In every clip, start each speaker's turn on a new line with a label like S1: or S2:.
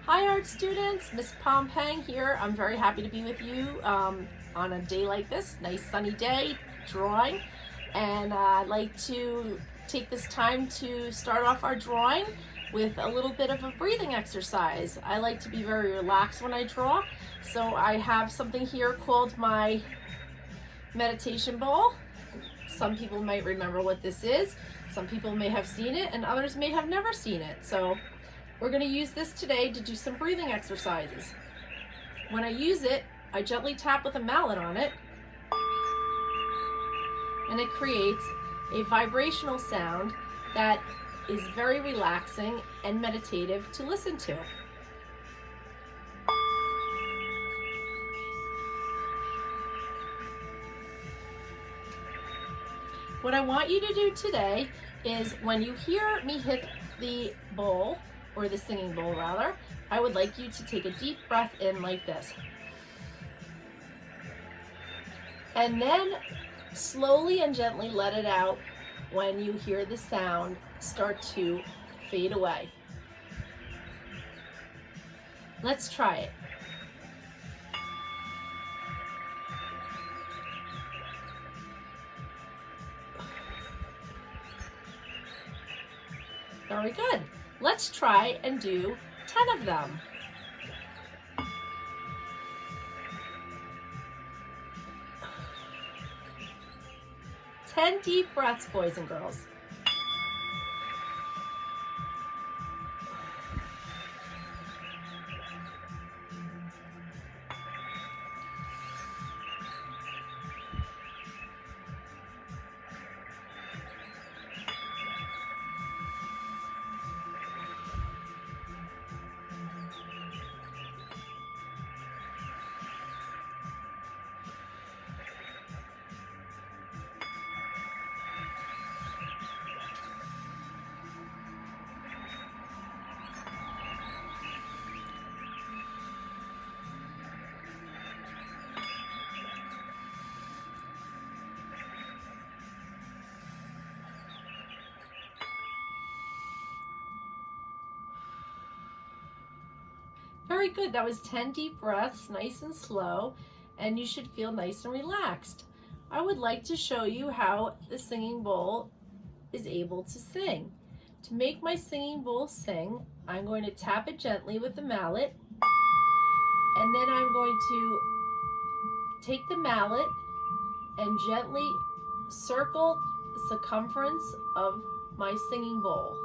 S1: Hi art students, Miss Pompang here. I'm very happy to be with you on a day like this, nice sunny day, drawing. And I'd like to take this time to start off our drawing with a little bit of a breathing exercise. I like to be very relaxed when I draw, so I have something here called my meditation ball. Some people might remember what this is. Some people may have seen it and others may have never seen it. So we're going to use this today to do some breathing exercises. When I use it, I gently tap with a mallet on it, and it creates a vibrational sound that is very relaxing and meditative to listen to. What I want you to do today is when you hear me hit the bowl, or the singing bowl rather, I would like you to take a deep breath in like this. And then slowly and gently let it out when you hear the sound start to fade away. Let's try it. Very good. Let's try and do 10 of them. Ten deep breaths, boys and girls. Very good. That was 10 deep breaths, nice and slow, and you should feel nice and relaxed. I would like to show you how the singing bowl is able to sing. To make my singing bowl sing, I'm going to tap it gently with the mallet, and then I'm going to take the mallet and gently circle the circumference of my singing bowl.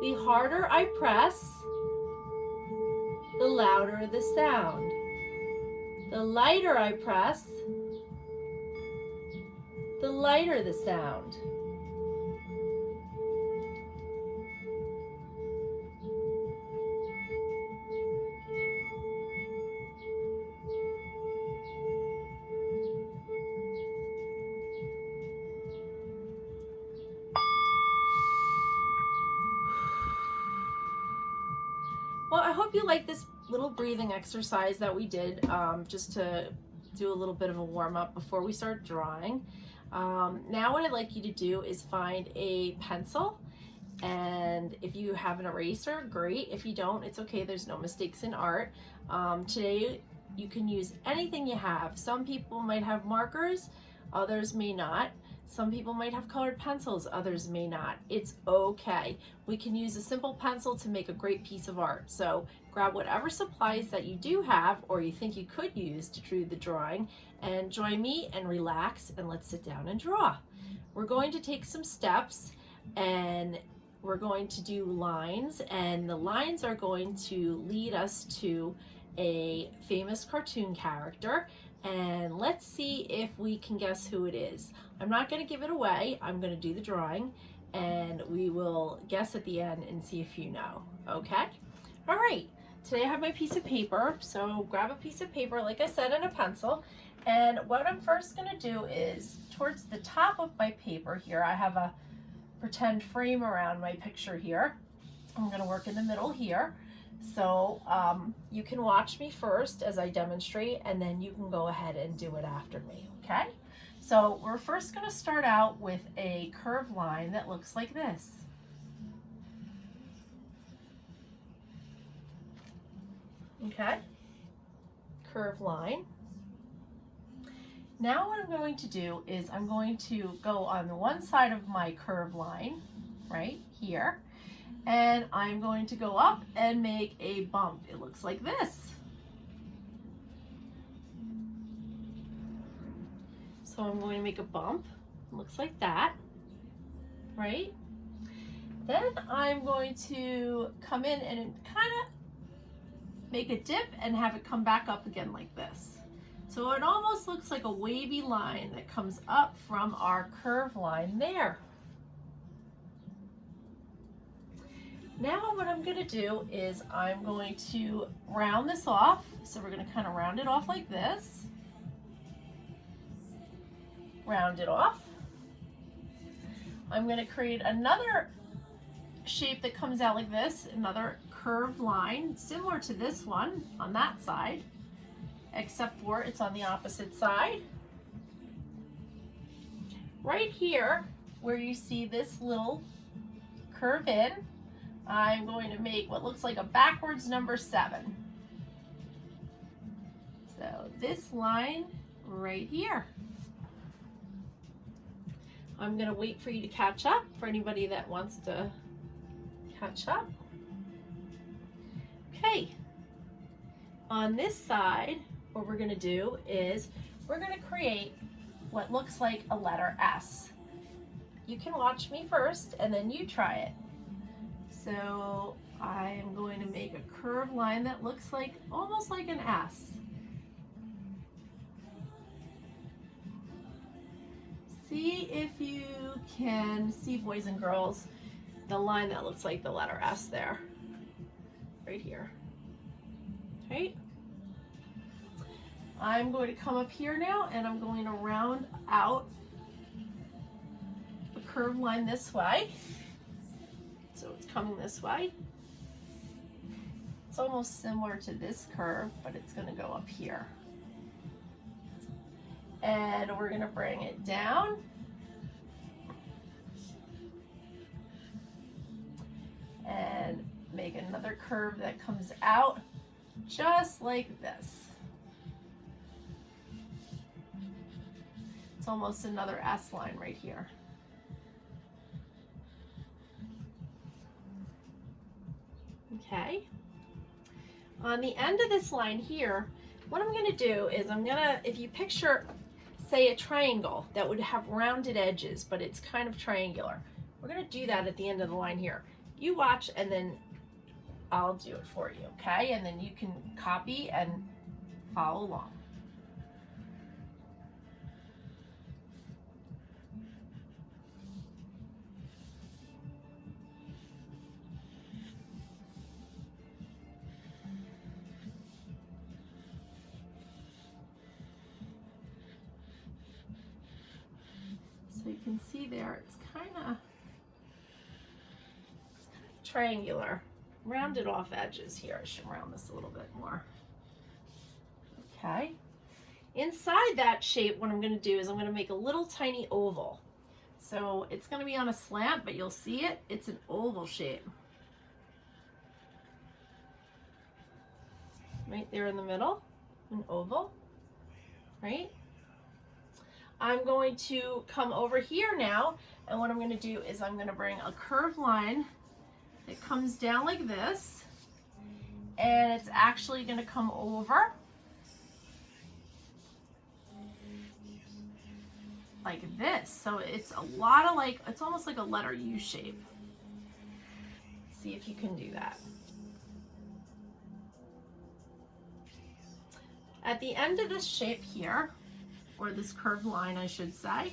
S1: The harder I press, the louder the sound. The lighter I press, the lighter the sound. Well, I hope you like this little breathing exercise that we did just to do a little bit of a warm-up before we start drawing. Now what I'd like you to do is find a pencil, and if you have an eraser, great. If you don't, it's okay. There's no mistakes in art. Today you can use anything you have. Some people might have markers, others may not. Some people might have colored pencils, others may not. It's okay. We can use a simple pencil to make a great piece of art. So grab whatever supplies that you do have or you think you could use to do the drawing, and join me and relax, and let's sit down and draw. We're going to take some steps, and we're going to do lines, and the lines are going to lead us to a famous cartoon character, and let's see if we can guess who it is. I'm not going to give it away. I'm going to do the drawing, and we will guess at the end and see if you know. Okay? All right. Today I have my piece of paper, so grab a piece of paper, like I said, and a pencil. And what I'm first going to do is, towards the top of my paper here, I have a pretend frame around my picture here. I'm going to work in the middle here. So you can watch me first as I demonstrate, and then you can go ahead and do it after me, okay? So we're first going to start out with a curved line that looks like this. Okay, curved line. Now what I'm going to do is I'm going to go on the one side of my curved line, right here, and I'm going to go up and make a bump. It looks like this. So I'm going to make a bump. It looks like that, right? Then I'm going to come in and kind of make a dip and have it come back up again like this. So it almost looks like a wavy line that comes up from our curved line there. Now what I'm going to do is I'm going to round this off. So we're going to kind of round it off like this. Round it off. I'm going to create another shape that comes out like this, another curved line similar to this one on that side, except for it's on the opposite side. Right here where you see this little curve in, I'm going to make what looks like a backwards number 7. So this line right here. I'm going to wait for you to catch up, for anybody that wants to catch up. Okay, on this side, what we're going to do is we're going to create what looks like a letter S. You can watch me first and then you try it. So I am going to make a curved line that looks like almost like an S. See if you can see, boys and girls, the line that looks like the letter S there, right here. Okay. I'm going to come up here now and I'm going to round out the curved line this way. So it's coming this way. It's almost similar to this curve, but it's going to go up here. And we're going to bring it down. And make another curve that comes out just like this. It's almost another S line right here. Okay. On the end of this line here, what I'm going to do is if you picture, say, a triangle that would have rounded edges, but it's kind of triangular, we're going to do that at the end of the line here. You watch and then I'll do it for you, okay? And then you can copy and follow along. So you can see there, it's kind of triangular, rounded off edges here. I should round this a little bit more. Okay. Inside that shape, what I'm going to do is I'm going to make a little tiny oval. So it's going to be on a slant, but you'll see it. It's an oval shape. Right there in the middle, an oval, right? I'm going to come over here now, and what I'm going to do is I'm going to bring a curved line that comes down like this, and it's actually going to come over like this. So it's a lot of it's almost like a letter U shape. See if you can do that. At the end of this shape here, or this curved line I should say,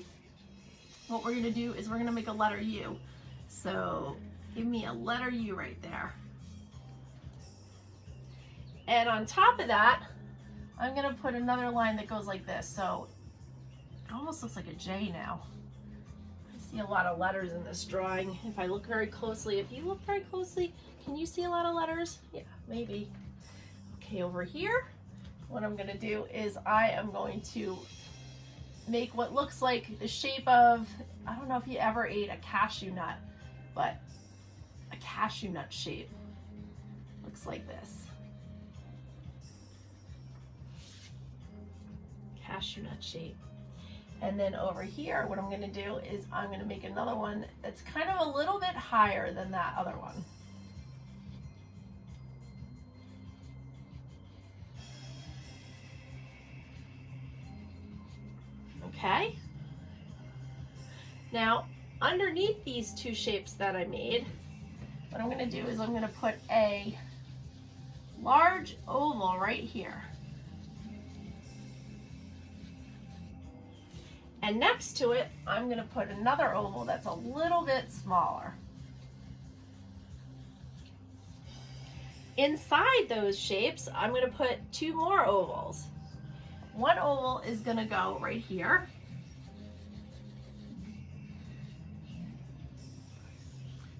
S1: what we're going to do is we're going to make a letter U. So give me a letter U right there. And on top of that, I'm going to put another line that goes like this. So it almost looks like a J now. I see a lot of letters in this drawing. If I look very closely, if you look very closely, can you see a lot of letters? Yeah, maybe. Okay, over here, what I'm going to do is I am going to make what looks like the shape of, I don't know if you ever ate a cashew nut, but a cashew nut shape looks like this. cashew nut shape. And then over here, what I'm going to do is I'm going to make another one that's kind of a little bit higher than that other one. Okay. Now, underneath these two shapes that I made, what I'm going to do is I'm going to put a large oval right here. And next to it, I'm going to put another oval that's a little bit smaller. Inside those shapes, I'm going to put two more ovals. One oval is going to go right here.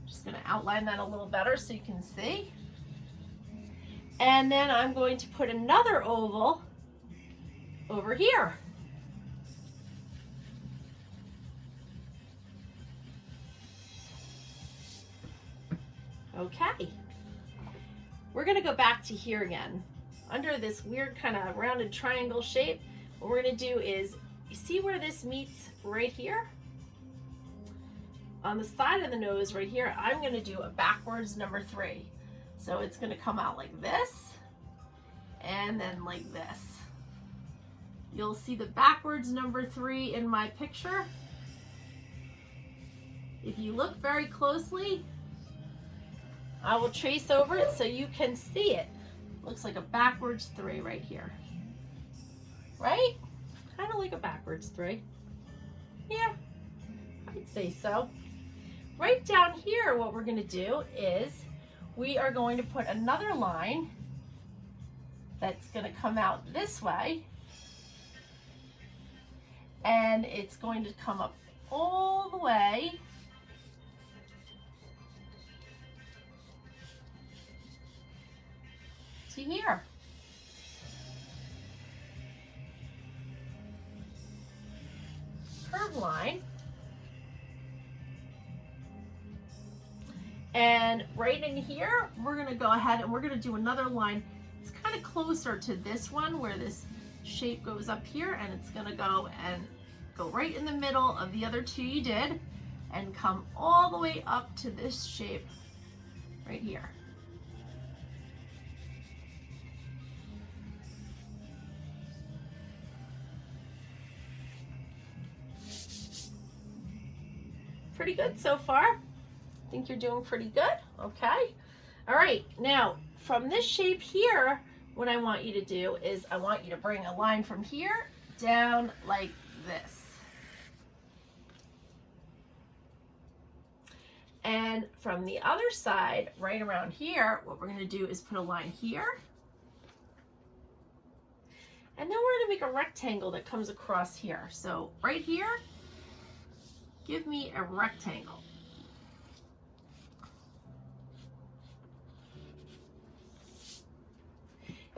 S1: Just going to outline that a little better so you can see. And then I'm going to put another oval over here. Okay, we're going to go back to here again. Under this weird kind of rounded triangle shape, what we're going to do is, you see where this meets right here? On the side of the nose right here, I'm going to do a backwards number 3. So it's going to come out like this, and then like this. You'll see the backwards number 3 in my picture. If you look very closely, I will trace over it so you can see it. Looks like a backwards 3 right here. Right? Kind of like a backwards 3. Yeah, I'd say so. Right down here, what we're going to do is we are going to put another line that's going to come out this way. And it's going to come up all the way to here. Curved line. And right in here, we're going to go ahead and we're going to do another line. It's kind of closer to this one where this shape goes up here, and it's going to go right in the middle of the other two you did and come all the way up to this shape right here. Pretty good so far. I think you're doing pretty good. Okay. All right. Now, from this shape here, what I want you to do is I want you to bring a line from here down like this. And from the other side, right around here, what we're going to do is put a line here. And then we're going to make a rectangle that comes across here. So right here, give me a rectangle.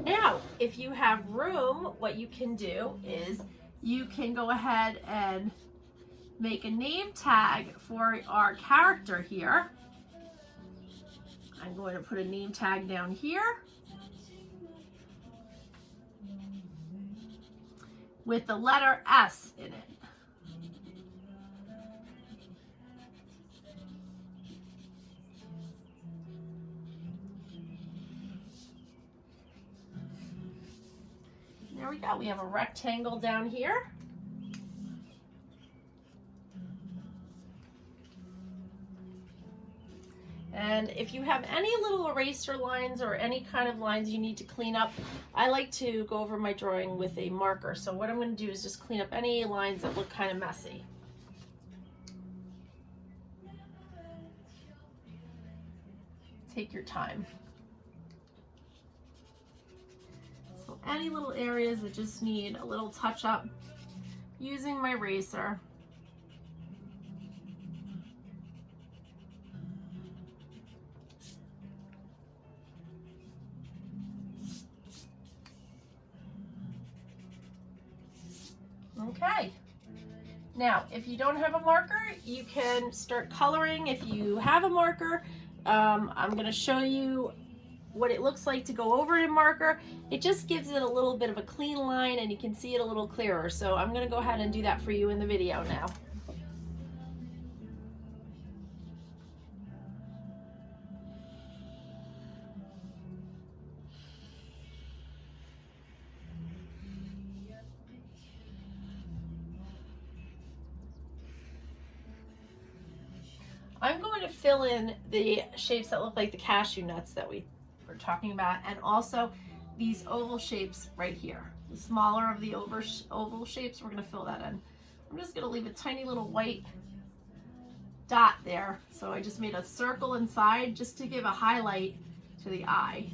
S1: Now, if you have room, what you can do is you can go ahead and make a name tag for our character here. I'm going to put a name tag down here with the letter S in it. There we go. We have a rectangle down here. And if you have any little eraser lines or any kind of lines you need to clean up, I like to go over my drawing with a marker. So what I'm going to do is just clean up any lines that look kind of messy. Take your time. So any little areas that just need a little touch up, using my eraser. Okay. Now, if you don't have a marker, you can start coloring. If you have a marker, I'm going to show you what it looks like to go over it in marker. It just gives it a little bit of a clean line and you can see it a little clearer. So I'm going to go ahead and do that for you in the video now. I'm going to fill in the shapes that look like the cashew nuts that we were talking about, and also these oval shapes right here. The smaller of the oval shapes, we're going to fill that in. I'm just going to leave a tiny little white dot there. So I just made a circle inside just to give a highlight to the eye.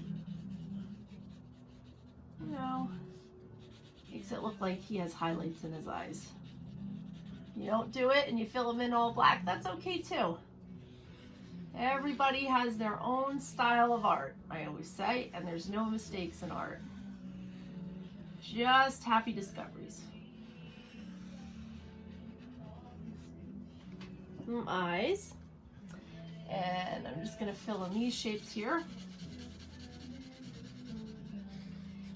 S1: You know, makes it look like he has highlights in his eyes. You don't do it and you fill them in all black, that's okay too. Everybody has their own style of art, I always say, and there's no mistakes in art. Just happy discoveries. Some eyes. And I'm just going to fill in these shapes here.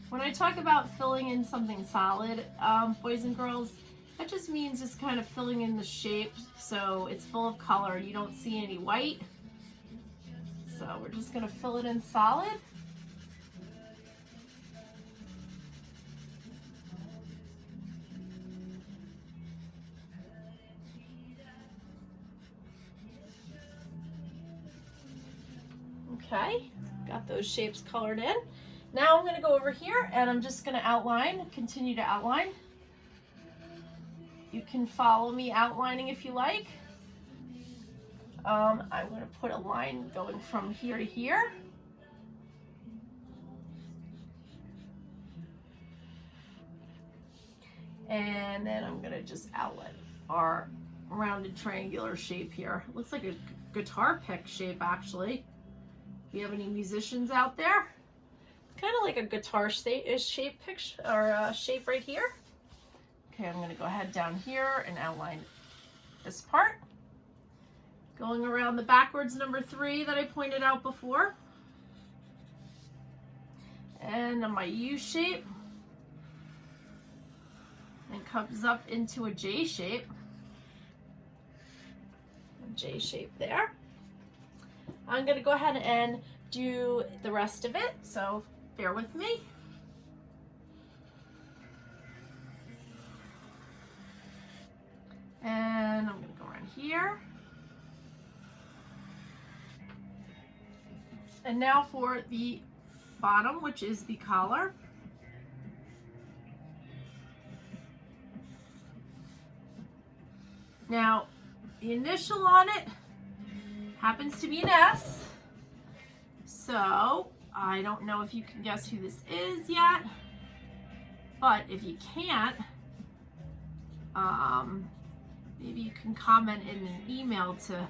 S1: When I talk about filling in something solid, boys and girls, that just means just kind of filling in the shape so it's full of color. You don't see any white. So we're just going to fill it in solid. Okay, got those shapes colored in. Now I'm going to go over here and I'm just going to outline, continue to outline. You can follow me outlining if you like. I'm going to put a line going from here to here. And then I'm going to just outline our rounded triangular shape here. Looks like a guitar pick shape actually. Do you have any musicians out there? Kind of like a guitar shape picture or shape right here. Okay, I'm going to go ahead down here and outline this part. Going around the backwards number 3 that I pointed out before. And on my U shape. And comes up into a J shape. A J shape there. I'm going to go ahead and do the rest of it, so bear with me. And I'm going to go around here. And now for the bottom, which is the collar. Now, the initial on it happens to be an S. So, I don't know if you can guess who this is yet. But if you can't, maybe you can comment in an email to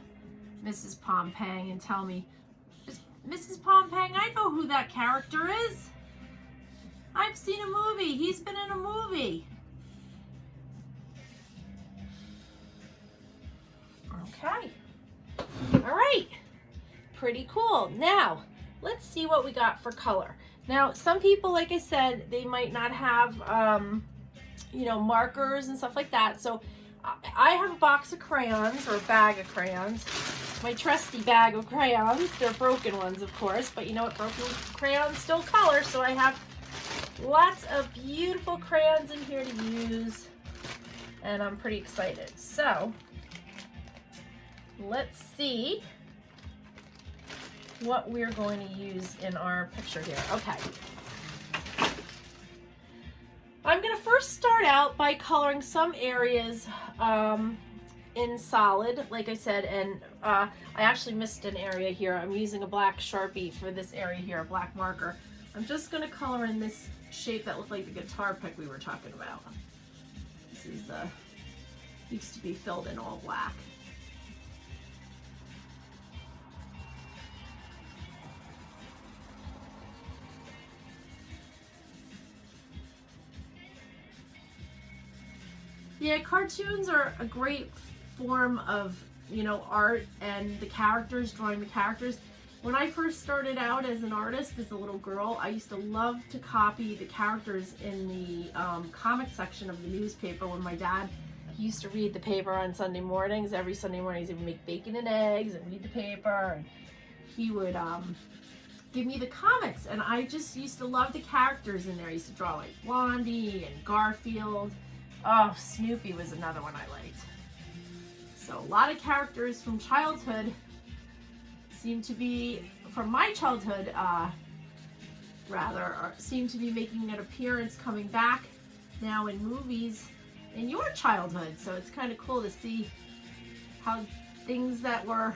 S1: Mrs. Pompang and tell me, Mrs. Pompang, I know who that character is. I've seen a movie. He's been in a movie. Okay. All right. Pretty cool. Now, let's see what we got for color. Now, some people, like I said, they might not have, you know, markers and stuff like that. So I have a box of crayons, or a bag of crayons. My trusty bag of crayons. They're broken ones, of course, but you know what? Broken crayons still color, so I have lots of beautiful crayons in here to use, and I'm pretty excited. So, let's see what we're going to use in our picture here. Okay. I'm going to first start out by coloring some areas in solid, like I said, and I actually missed an area here. I'm using a black Sharpie for this area here, a black marker. I'm just going to color in this shape that looked like the guitar pick we were talking about. This is used to be filled in all black. Yeah, cartoons are a great form of, you know, art, and the characters, drawing the characters. When I first started out as an artist, as a little girl, I used to love to copy the characters in the comic section of the newspaper when my dad used to read the paper on Sunday mornings. Every Sunday mornings he would make bacon and eggs and read the paper, and he would give me the comics, and I just used to love the characters in there. I used to draw like Blondie and Garfield. Oh, Snoopy was another one I liked. So a lot of characters from childhood seem to be, from my childhood seem to be making an appearance, coming back now in movies in your childhood. So it's kind of cool to see how things that were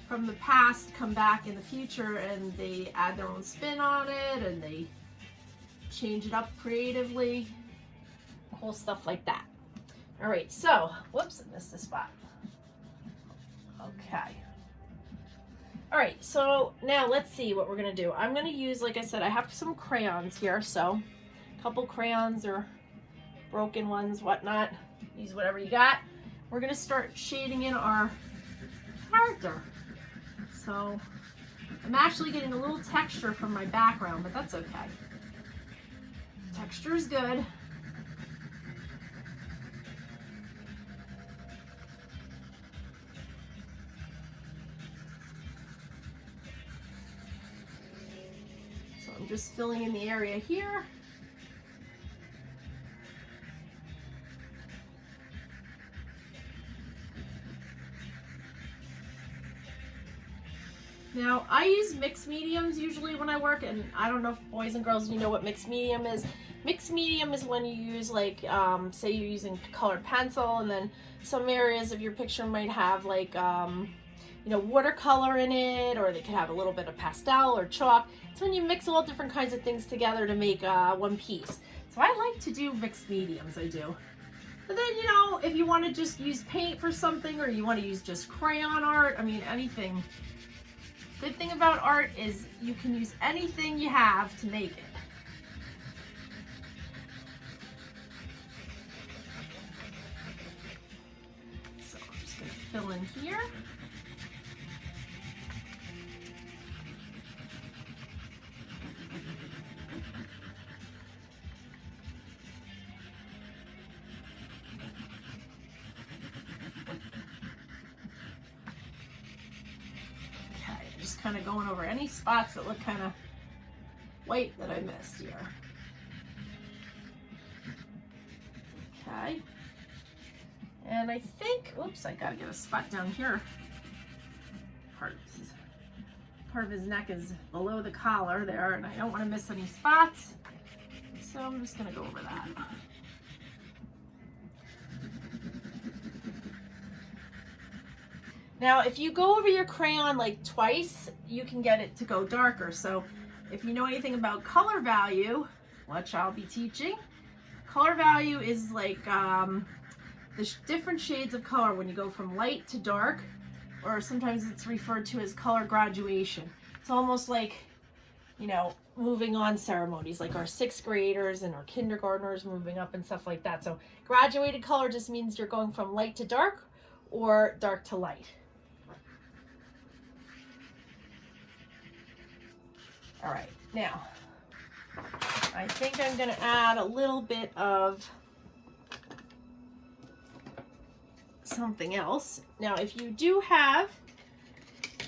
S1: from the past come back in the future, and they add their own spin on it and they change it up creatively. Cool stuff like that. All right, so, whoops, I missed a spot. Okay. All right, so now let's see what we're gonna do. I'm gonna use, like I said, I have some crayons here, so a couple crayons or broken ones, whatnot. Use whatever you got. We're gonna start shading in our character. So I'm actually getting a little texture from my background, but that's okay. Texture is good. So I'm just filling in the area here. Now, I use mixed mediums usually when I work, and I don't know if boys and girls, you know what mixed medium is. Mixed medium is when you use, like, say you're using colored pencil, and then some areas of your picture might have, like, you know, watercolor in it, or they could have a little bit of pastel or chalk. It's when you mix all different kinds of things together to make one piece. So I like to do mixed mediums, I do. But then, you know, if you want to just use paint for something, or you want to use just crayon art, I mean, anything. Good thing about art is you can use anything you have to make it. So I'm just going to fill in here. Just kind of going over any spots that look kind of white that I missed here. Okay. And I think, oops, I gotta get a spot down here. Part of his neck is below the collar there, and I don't want to miss any spots. So I'm just gonna go over that. Now, if you go over your crayon like twice, you can get it to go darker. So if you know anything about color value, which I'll be teaching, color value is like the different shades of color when you go from light to dark, or sometimes it's referred to as color graduation. It's almost like, you know, moving on ceremonies, like our 6th graders and our kindergartners moving up and stuff like that. So graduated color just means you're going from light to dark or dark to light. All right, now, I think I'm gonna add a little bit of something else. Now, if you do have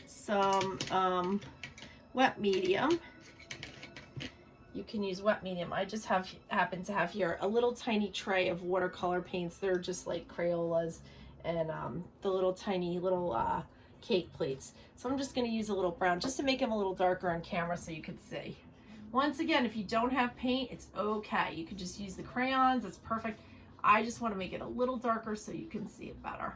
S1: some wet medium, you can use wet medium. I just happen to have here a little tiny tray of watercolor paints. They're just like Crayolas and the little tiny little cake plates. So I'm just going to use a little brown just to make them a little darker on camera so you can see. Once again, if you don't have paint, it's okay. You can just use the crayons. It's perfect. I just want to make it a little darker so you can see it better.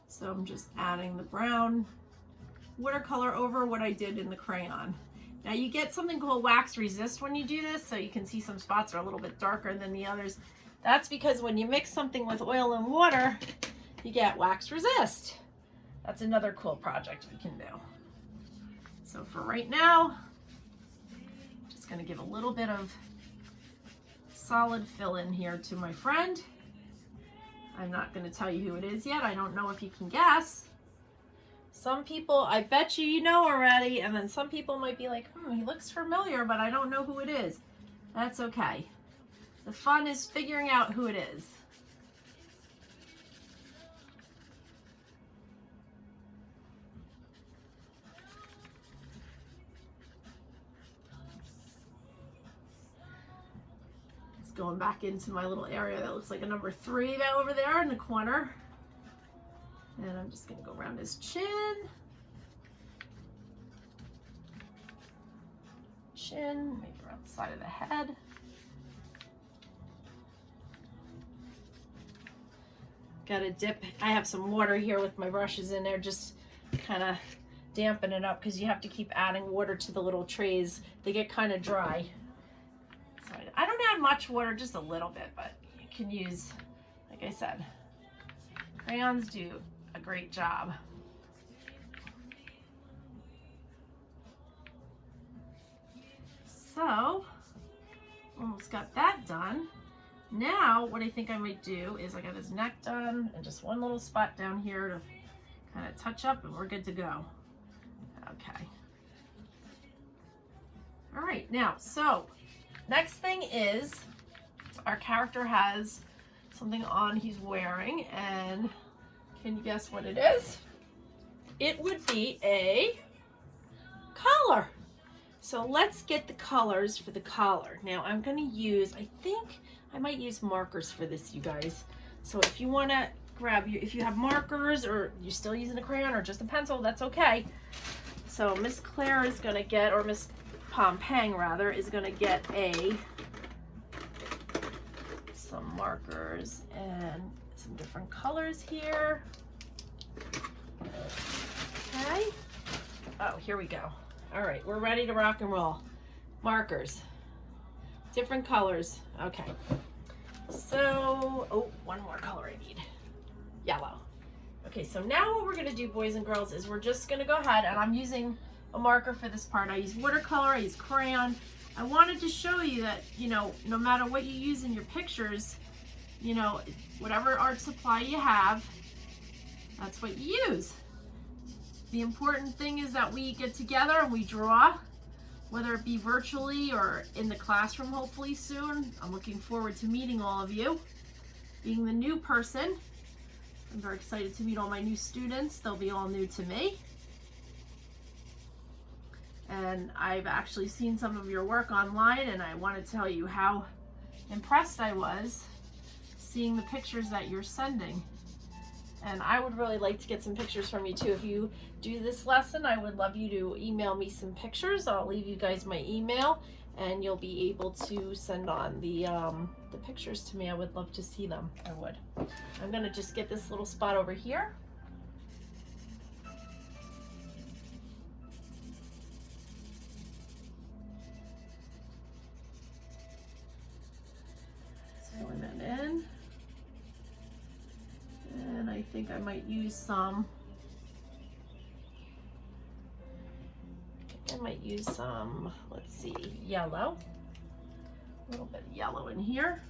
S1: So I'm just adding the brown watercolor over what I did in the crayon. Now you get something called wax resist when you do this, so you can see some spots are a little bit darker than the others. That's because when you mix something with oil and water, you get wax resist. That's another cool project we can do. So for right now, just going to give a little bit of solid fill in here to my friend. I'm not going to tell you who it is yet. I don't know if you can guess. Some people, I bet you know already, and then some people might be like, he looks familiar, but I don't know who it is. That's okay. The fun is figuring out who it is. Going back into my little area that looks like a number 3 that over there in the corner. And I'm just going to go around his chin. Maybe around the side of the head. Got to dip. I have some water here with my brushes in there, just kind of dampen it up because you have to keep adding water to the little trays. They get kind of dry. I don't add much water, just a little bit, but you can use, like I said, crayons do a great job. So, almost got that done. Now, what I think I might do is I got his neck done and just one little spot down here to kind of touch up and we're good to go. Okay. All right, now, so next thing is our character has something on he's wearing, and can you guess what it is? It would be a collar. So let's get the colors for the collar. Now I'm going to use, I think I might use markers for this, you guys. So if you want to grab if you have markers or you're still using a crayon or just a pencil, that's okay. So Miss Claire is going to get, or Miss Pompang rather, is going to get some markers and some different colors here. Okay. Oh, here we go. All right, we're ready to rock and roll. Markers, different colors. Okay. So, oh, one more color I need. Yellow. Okay, so now what we're going to do, boys and girls, is we're just going to go ahead, and I'm using a marker for this part. I use watercolor, I use crayon. I wanted to show you that, you know, no matter what you use in your pictures, you know, whatever art supply you have, that's what you use. The important thing is that we get together and we draw, whether it be virtually or in the classroom hopefully soon. I'm looking forward to meeting all of you. Being the new person, I'm very excited to meet all my new students. They'll be all new to me. And I've actually seen some of your work online, and I want to tell you how impressed I was seeing the pictures that you're sending. And I would really like to get some pictures from you too. If you do this lesson, I would love you to email me some pictures. I'll leave you guys my email and you'll be able to send on the pictures to me. I would love to see them. I would. I'm gonna just get this little spot over here. Filling that in. And I think I might use some, let's see, yellow. A little bit of yellow in here.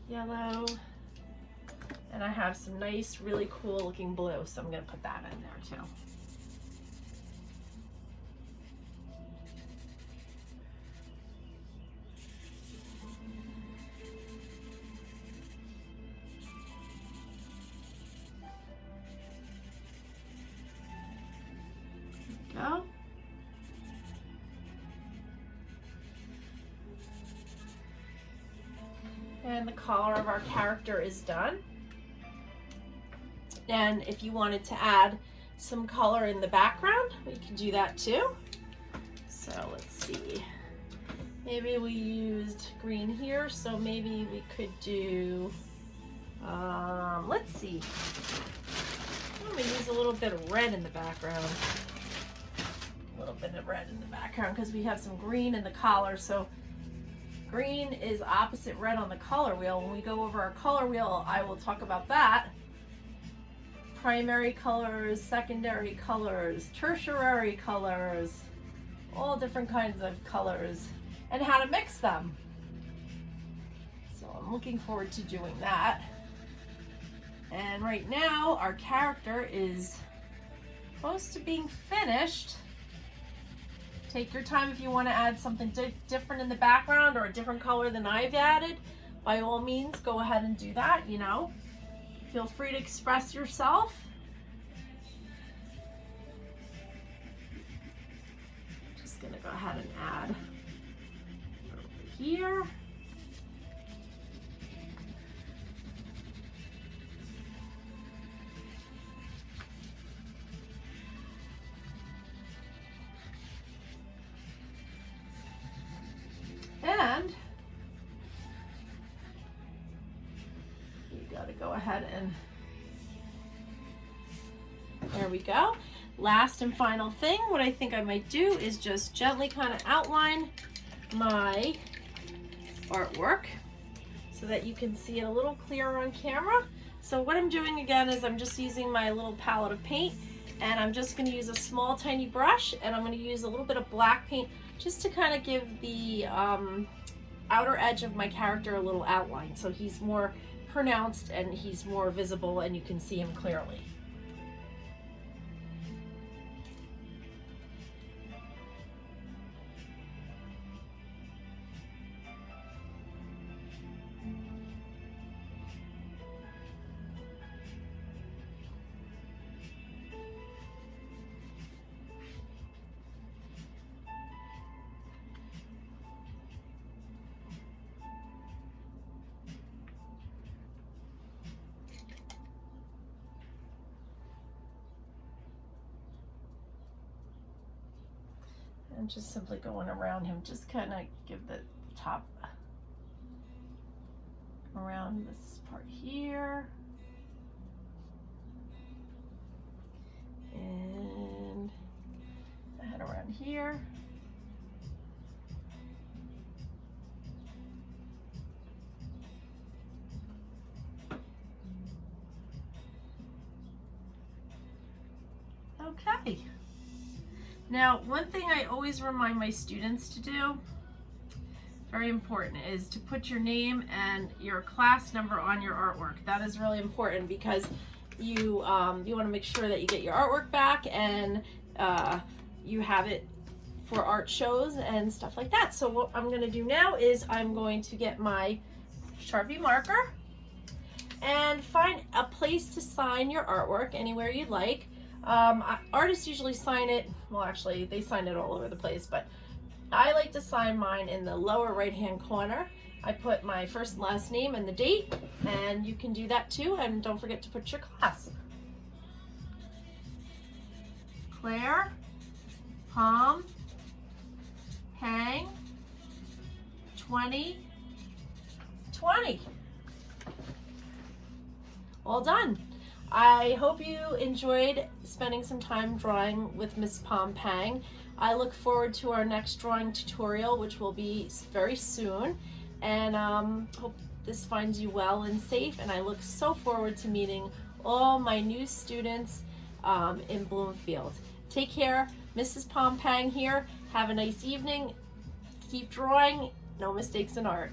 S1: Yellow. And I have some nice, really cool looking blue, so I'm going to put that in there too. Go. And the collar of our character is done. And if you wanted to add some color in the background, we can do that too. So let's see. Maybe we used green here, so maybe we could do, let's see. I'm gonna use a little bit of red in the background. A little bit of red in the background because we have some green in the collar, so Green is opposite red on the color wheel. When we go over our color wheel, I will talk about that. Primary colors, secondary colors, tertiary colors, all different kinds of colors, and how to mix them. So I'm looking forward to doing that. And right now our character is close to being finished. Take your time if you want to add something different in the background or a different color than I've added. By all means, go ahead and do that, you know. Feel free to express yourself. Just gonna go ahead and add over here. And you got to go ahead and there we go. Last and final thing, what I think I might do is just gently kind of outline my artwork so that you can see it a little clearer on camera. So what I'm doing again is I'm just using my little palette of paint, and I'm just going to use a small tiny brush, and I'm going to use a little bit of black paint just to kind of give the outer edge of my character a little outline, so he's more pronounced and he's more visible and you can see him clearly. And just simply going around him, just kind of give the top around this part here. And head around here. Okay. Now, one thing I always remind my students to do, very important, is to put your name and your class number on your artwork. That is really important because you want to make sure that you get your artwork back and you have it for art shows and stuff like that. So what I'm going to do now is I'm going to get my Sharpie marker and find a place to sign your artwork anywhere you'd like. Artists usually sign it, well actually they sign it all over the place, but I like to sign mine in the lower right hand corner. I put my first and last name and the date, and you can do that too, and don't forget to put your class. Claire, Palm, Pang, 2020. All done. I hope you enjoyed spending some time drawing with Miss Pom Pang. I look forward to our next drawing tutorial, which will be very soon, and hope this finds you well and safe, and I look so forward to meeting all my new students in Bloomfield. Take care. Mrs. Pom Pang here. Have a nice evening. Keep drawing. No mistakes in art.